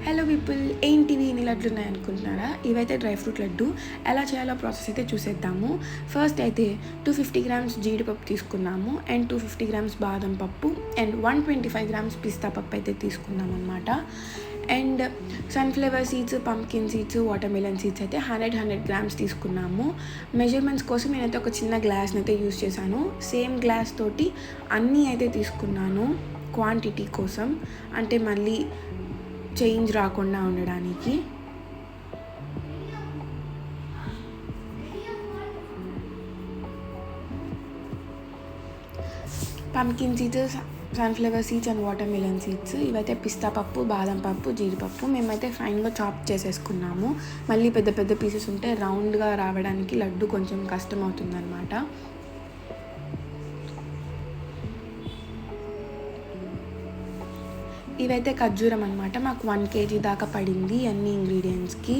Hello people, ఏంటివి ఇన్ని లడ్లు ఉన్నాయి అనుకుంటున్నారా? ఇవైతే డ్రై ఫ్రూట్ లడ్డు. ఎలా చేయాలో ప్రాసెస్ అయితే చూసేద్దాము. ఫస్ట్ అయితే 250 గ్రామ్స్ జీడిపప్పు తీసుకున్నాము అండ్ 250 గ్రామ్స్ బాదం పప్పు అండ్ 125 గ్రామ్స్ పిస్తా పప్పు అయితే తీసుకున్నాం అనమాట. And sunflower seeds, pumpkin seeds, water melon seeds అయితే 100 గ్రామ్స్ తీసుకున్నాము. మెజర్మెంట్స్ కోసం నేనైతే ఒక చిన్న గ్లాస్ని అయితే యూస్ చేశాను. సేమ్ గ్లాస్ తోటి అన్నీ అయితే తీసుకున్నాను క్వాంటిటీ కోసం, అంటే మళ్ళీ చేంజ్ రాకుండా ఉండడానికి. Pumpkin seeds, sunflower seeds and water melon seeds, ఇవైతే పిస్తా పప్పు, బాదం పప్పు, జీడిపప్పు మేమైతే ఫైన్గా చాప్ చేసేసుకున్నాము. మళ్ళీ పెద్ద పెద్ద పీసెస్ ఉంటే రౌండ్గా రావడానికి లడ్డు కొంచెం కష్టం అవుతుందన్నమాట. ఇవైతే ఖర్జూరం అనమాట. మాకు 1 kg దాకా పడింది అన్ని ఇంగ్రీడియంట్స్కి.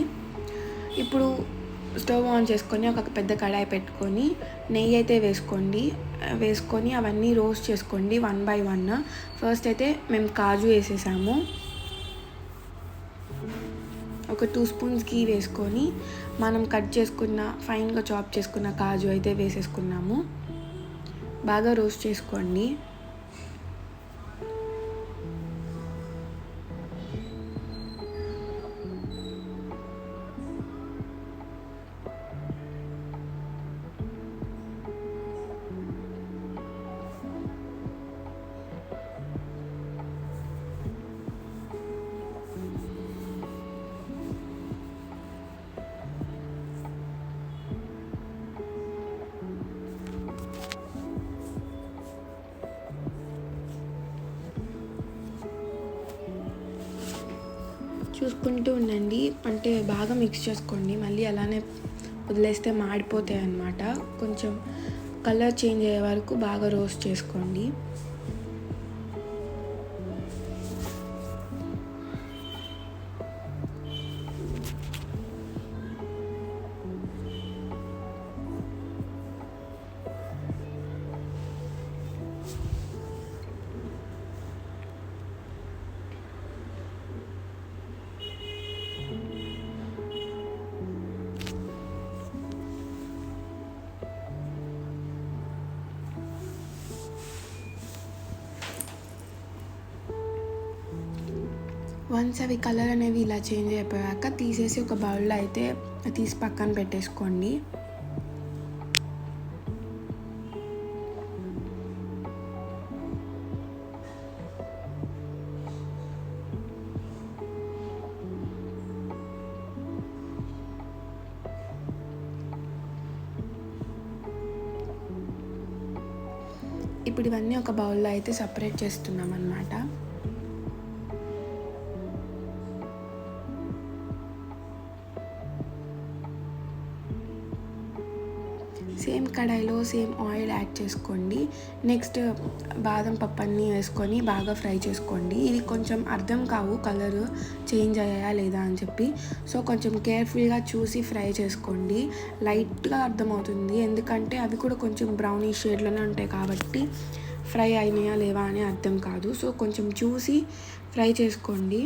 ఇప్పుడు స్టవ్ ఆన్ చేసుకొని ఒక పెద్ద కడాయి పెట్టుకొని నెయ్యి అయితే వేసుకొని అవన్నీ రోస్ట్ చేసుకోండి 1 by 1. ఫస్ట్ అయితే మేము కాజు వేసేసాము. ఒక 2 స్పూన్స్ ఘీ వేసుకొని మనం కట్ చేసుకున్న ఫైన్గా చాప్ చేసుకున్న కాజు అయితే వేసేసుకున్నాము. బాగా రోస్ట్ చేసుకోండి. చూసుకుంటూ ఉండండి, అంటే బాగా మిక్స్ చేసుకోండి. మళ్ళీ అలానే వదిలేస్తే మాడిపోతాయి అన్నమాట. కొంచెం కలర్ చేంజ్ అయ్యే వరకు బాగా రోస్ట్ చేసుకోండి. వన్స్ అవి కలర్ అనేవి ఇలా చేంజ్ అయిపోయాక తీసేసి ఒక బౌల్లో అయితే తీసి పక్కన పెట్టేసుకోండి. ఇప్పుడు ఇవన్నీ ఒక బౌల్లో అయితే సపరేట్ చేస్తున్నాం అన్నమాట. సేమ్ కడాయిలో సేమ్ ఆయిల్ యాడ్ చేసుకోండి. నెక్స్ట్ బాదం పప్పు అన్నీ వేసుకొని బాగా ఫ్రై చేసుకోండి. ఇవి కొంచెం అర్థం కావు కలర్ చేంజ్ అయ్యాయా లేదా అని చెప్పి, సో కొంచెం కేర్ఫుల్గా చూసి ఫ్రై చేసుకోండి. లైట్గా అర్థమవుతుంది, ఎందుకంటే అవి కూడా కొంచెం బ్రౌనిష్ షేడ్లోనే ఉంటాయి కాబట్టి ఫ్రై అయినాయా లేవా అని అర్థం కాదు. సో కొంచెం చూసి ఫ్రై చేసుకోండి.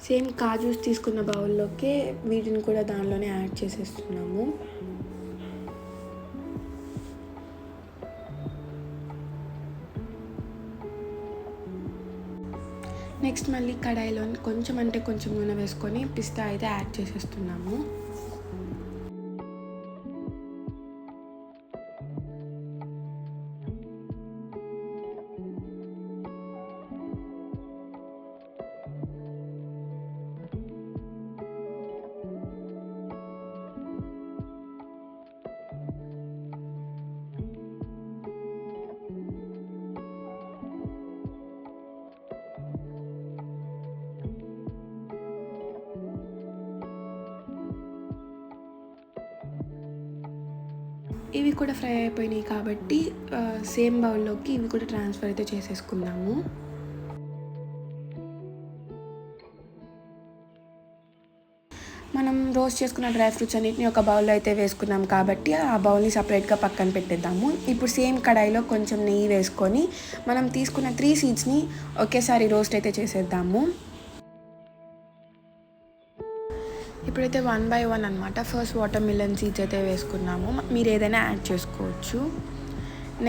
సేమ్ కాజూస్ తీసుకున్న బౌల్లోకి వీటిని కూడా దానిలోనే యాడ్ చేసేస్తున్నాము. నెక్స్ట్ మళ్ళీ కడాయిలో కొంచెం నూనె వేసుకొని పిస్తా అయితే యాడ్ చేసేస్తున్నాము. ఇవి కూడా ఫ్రై అయిపోయినాయి కాబట్టి సేమ్ బౌల్లోకి ఇవి కూడా ట్రాన్స్ఫర్ అయితే చేసేసుకుందాము. మనం రోస్ట్ చేసుకున్న డ్రై ఫ్రూట్స్ అన్నిటిని ఒక బౌల్లో అయితే వేసుకున్నాం కాబట్టి ఆ బౌల్ని సపరేట్గా పక్కన పెట్టేద్దాము. ఇప్పుడు సేమ్ కడాయిలో కొంచెం నెయ్యి వేసుకొని మనం తీసుకున్న 3 సీడ్స్ని ఒకేసారి రోస్ట్ అయితే చేసేద్దాము. ఇప్పుడైతే 1 బై 1 అనమాట. ఫస్ట్ వాటర్ మిలన్ సీడ్స్ అయితే వేసుకున్నాము. మీరు ఏదైనా యాడ్ చేసుకోవచ్చు.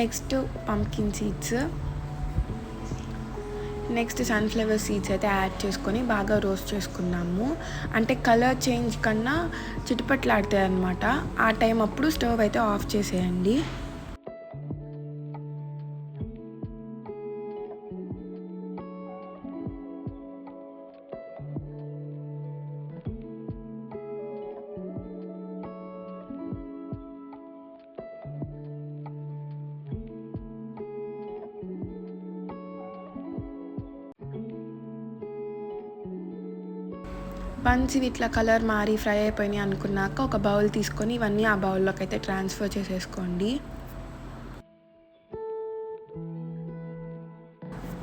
Next pumpkin seeds, next sunflower seeds అయితే యాడ్ చేసుకొని బాగా రోస్ట్ చేసుకున్నాము. అంటే కలర్ చేంజ్ కన్నా చిటపట్లాడుతాయి అనమాట. ఆ టైం అప్పుడు స్టవ్ అయితే ఆఫ్ చేసేయండి. వన్స్ ఇవి ఇట్లా కలర్ మారి ఫ్రై అయిపోయినాయి అనుకున్నాక ఒక బౌల్ తీసుకొని ఇవన్నీ ఆ బౌల్లోకి అయితే ట్రాన్స్ఫర్ చేసేసుకోండి.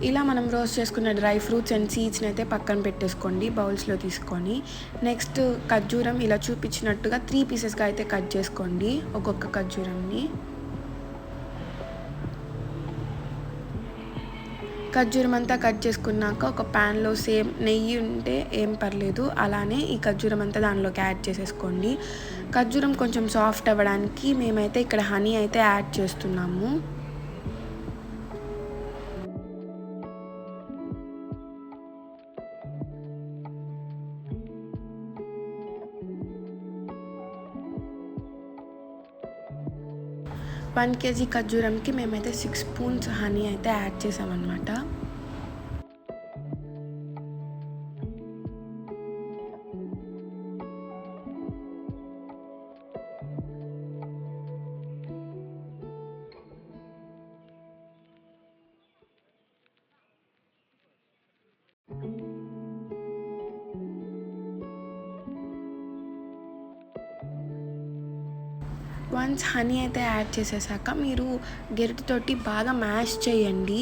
ఇలా మనం రోస్ట్ చేసుకున్న డ్రై ఫ్రూట్స్ అండ్ సీడ్స్ని అయితే పక్కన పెట్టేసుకోండి బౌల్స్లో తీసుకొని. నెక్స్ట్ ఖర్జూరం ఇలా చూపించినట్టుగా 3 పీసెస్గా అయితే కట్ చేసుకోండి ఒక్కొక్క ఖర్జూరంని. ఖర్జూరం అంతా కట్ చేసుకున్నాక ఒక ప్యాన్లో సేమ్ నెయ్యి ఉంటే ఏం పర్లేదు, అలానే ఈ ఖర్జూరం అంతా దానిలోకి యాడ్ చేసేసుకోండి. ఖర్జూరం కొంచెం సాఫ్ట్ అవ్వడానికి మేమైతే ఇక్కడ హనీ అయితే యాడ్ చేస్తున్నాము. వన్ కేజీ ఖర్జూరంకి మేమైతే 6 స్పూన్స్ హనీ అయితే యాడ్ చేసామన్నమాట. వన్స్ హనీ అయితే యాడ్ చేసేసాక మీరు గరిటెతోటి బాగా మ్యాష్ చేయండి.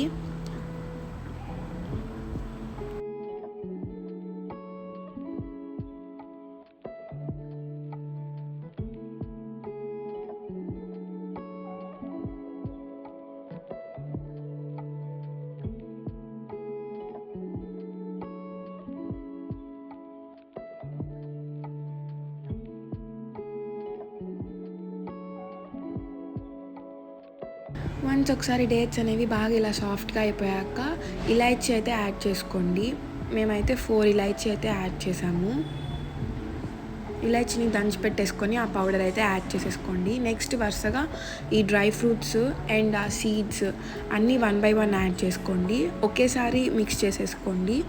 వన్స్ ఒకసారి డేట్స్ అనేవి బాగా ఇలా సాఫ్ట్గా అయిపోయాక ఇలాచీ అయితే యాడ్ చేసుకోండి. మేమైతే 4 ఇలాచీ అయితే యాడ్ చేసాము. ఇలాచీని దంచి పెట్టేసుకొని ఆ పౌడర్ అయితే యాడ్ చేసేసుకోండి. నెక్స్ట్ వరుసగా ఈ డ్రై ఫ్రూట్స్ అండ్ ఆ సీడ్స్ అన్నీ 1 బై 1 యాడ్ చేసుకోండి. ఒకేసారి మిక్స్ చేసేసుకోండి.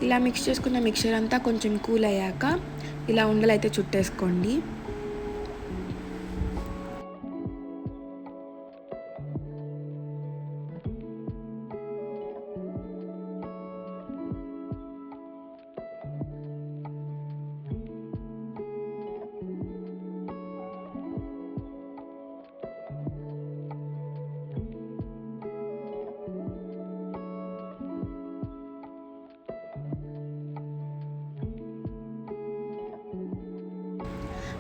ఇలా మిక్స్ చేసుకున్న మిక్చర్ అంతా కొంచెం కూల్ అయ్యాక ఇలా ఉండలు అయితే చుట్టేసుకోండి.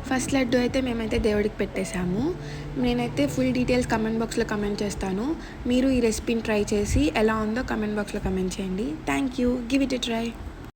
ఫస్ట్ లడ్డు అయితే మేమైతే దేవుడికి పెట్టేశాము. నేనైతే ఫుల్ డీటెయిల్స్ కమెంట్ బాక్స్లో కమెంట్ చేస్తాను. మీరు ఈ రెసిపీని ట్రై చేసి ఎలా ఉందో కమెంట్ బాక్స్లో కమెంట్ చేయండి. Thank you. Give it a try.